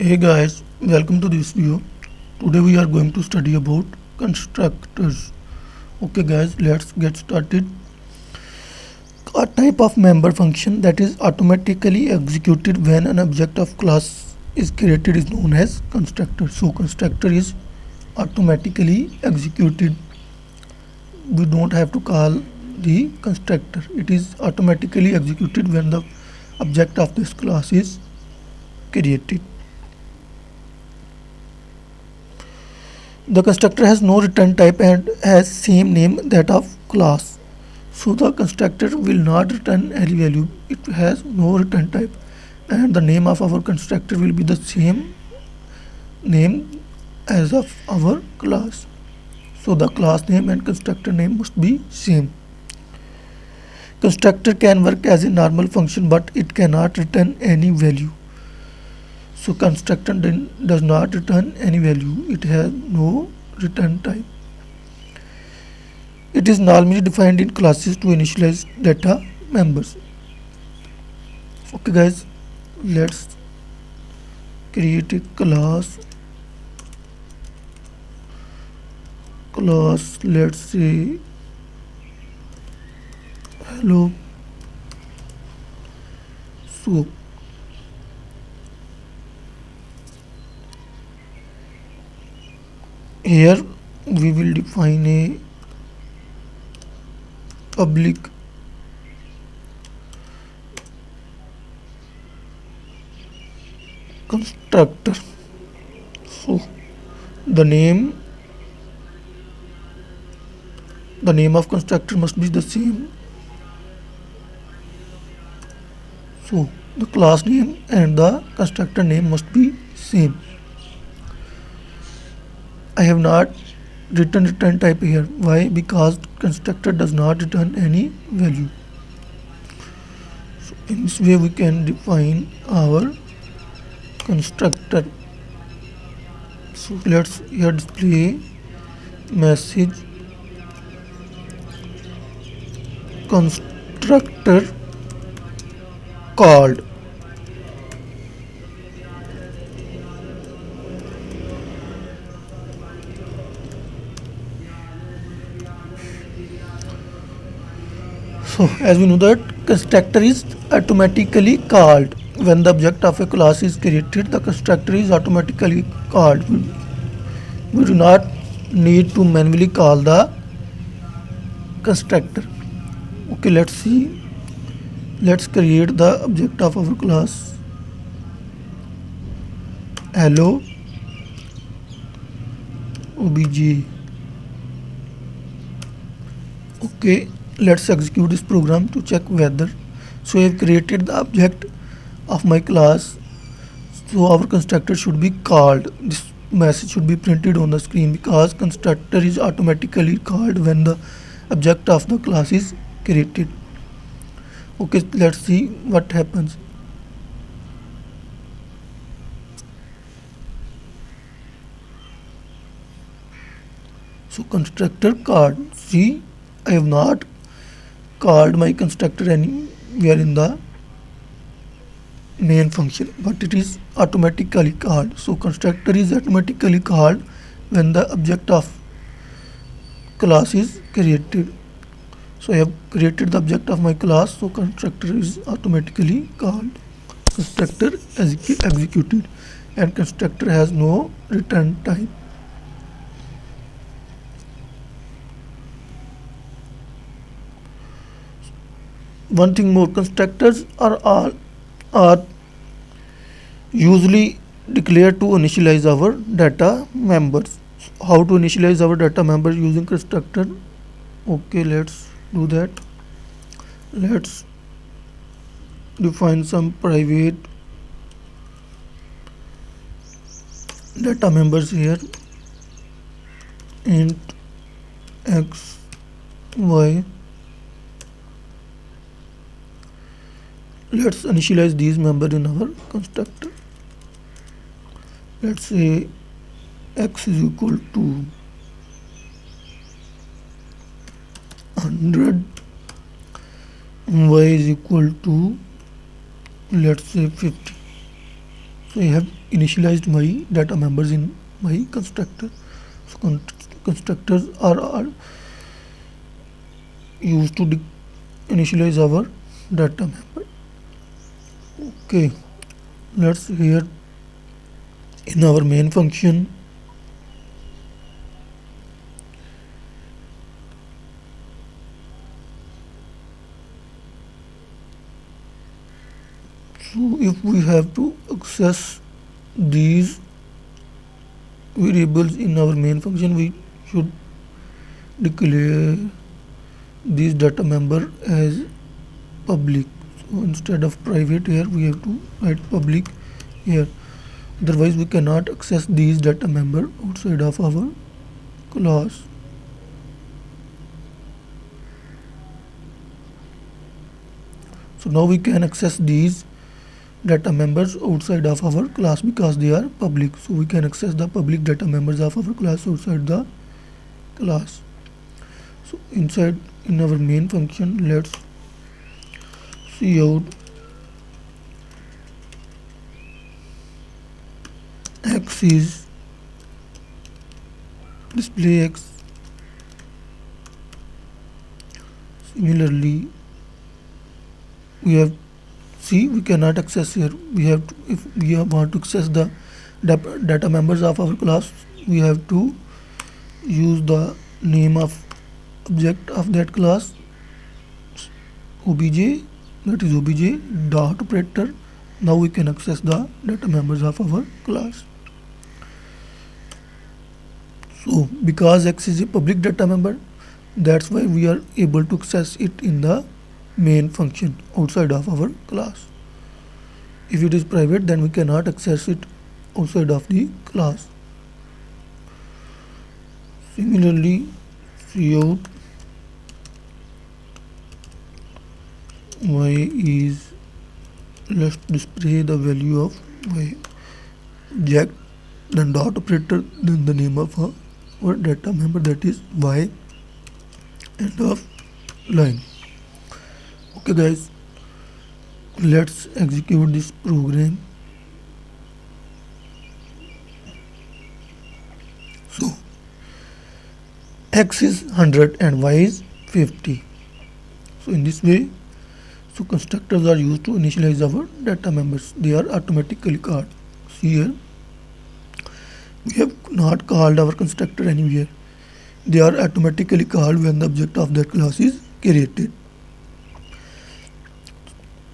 Hey guys, welcome to this video. Today we are going to study about constructors. Okay guys, let's get started. A type of member function that is automatically executed when an object of class is created is known as constructor. So constructor is automatically executed. We don't have to call the constructor. It is automatically executed when the object of this class is created. The constructor has no return type and has same name that of class. So the constructor will not return any value. It has no return type and the name of our constructor will be the same name as of our class. So the class name and constructor name must be same. Constructor can work as a normal function but it cannot return any value. So constructor does not return any value. It has no return type. It is normally defined in classes to initialize data members. Okay guys, let's create a class. Let's say hello. So here we will define a public constructor. So the name of constructor must be the same. So the class name and the constructor name must be same. I have not written return type here. Why? Because constructor does not return any value. So in this way we can define our constructor. So let's here display message constructor called. So as we know that constructor is automatically called when the object of a class is created. The constructor is automatically called. We do not need to manually call the constructor. Okay, let's see. Let's create the object of our class. Hello obj. Okay, let's execute this program to check whether. So I have created the object of my class. So our constructor should be called. This message should be printed on the screen because constructor is automatically called when the object of the class is created. Okay, let's see what happens. So constructor called. See, I have not called my constructor anywhere in the main function, but it is automatically called. So constructor is automatically called when the object of class is created. So I have created the object of my class, so constructor is automatically called. Constructor executed and constructor has no return type. One thing more, constructors are usually declared to initialize our data members. How to initialize our data members using constructor? Okay, let's do that. Let's define some private data members here. Int x y. Let's initialize these members in our constructor. Let's say x is equal to 100, y is equal to let's say 50. So I have initialized my data members in my constructor. So constructors are used to initialize our data member. Okay, let's here in our main function so if we have to access these variables in our main function, we should declare this data member as public. So instead of private here, we have to write public here. Otherwise, we cannot access these data member outside of our class. So now we can access these data members outside of our class because they are public. So we can access the public data members of our class outside the class. So inside in our main function, let's see out x is display x. Similarly, we have we cannot access here. We have to, if we want to access the data members of our class, we have to use the name of object of that class, obj, that is obj dot operator. Now we can access the data members of our class. So because x is a public data member, that's why we are able to access it in the main function outside of our class. If it is private, then we cannot access it outside of the class. Similarly, cout y is, let's display the value of y object, then dot operator, then the name of our data member, that is y, end of line. Okay guys, let's execute this program. So x is 100 and y is 50. So in this way, so constructors are used to initialize our data members. They are automatically called. See here, we have not called our constructor anywhere. They are automatically called when the object of that class is created.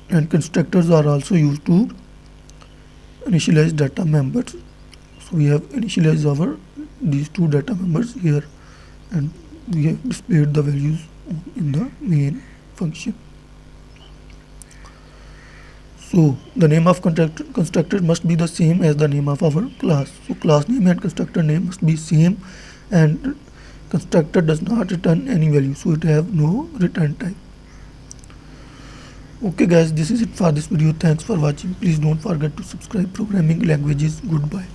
And constructors are also used to initialize data members. So we have initialized our these two data members here, and we have displayed the values in the main function. So the name of constructor must be the same as the name of our class. So class name and constructor name must be same, and constructor does not return any value, so it have no return type. Okay guys, this is it for this video. Thanks for watching. Please don't forget to subscribe Programming Languages. Goodbye.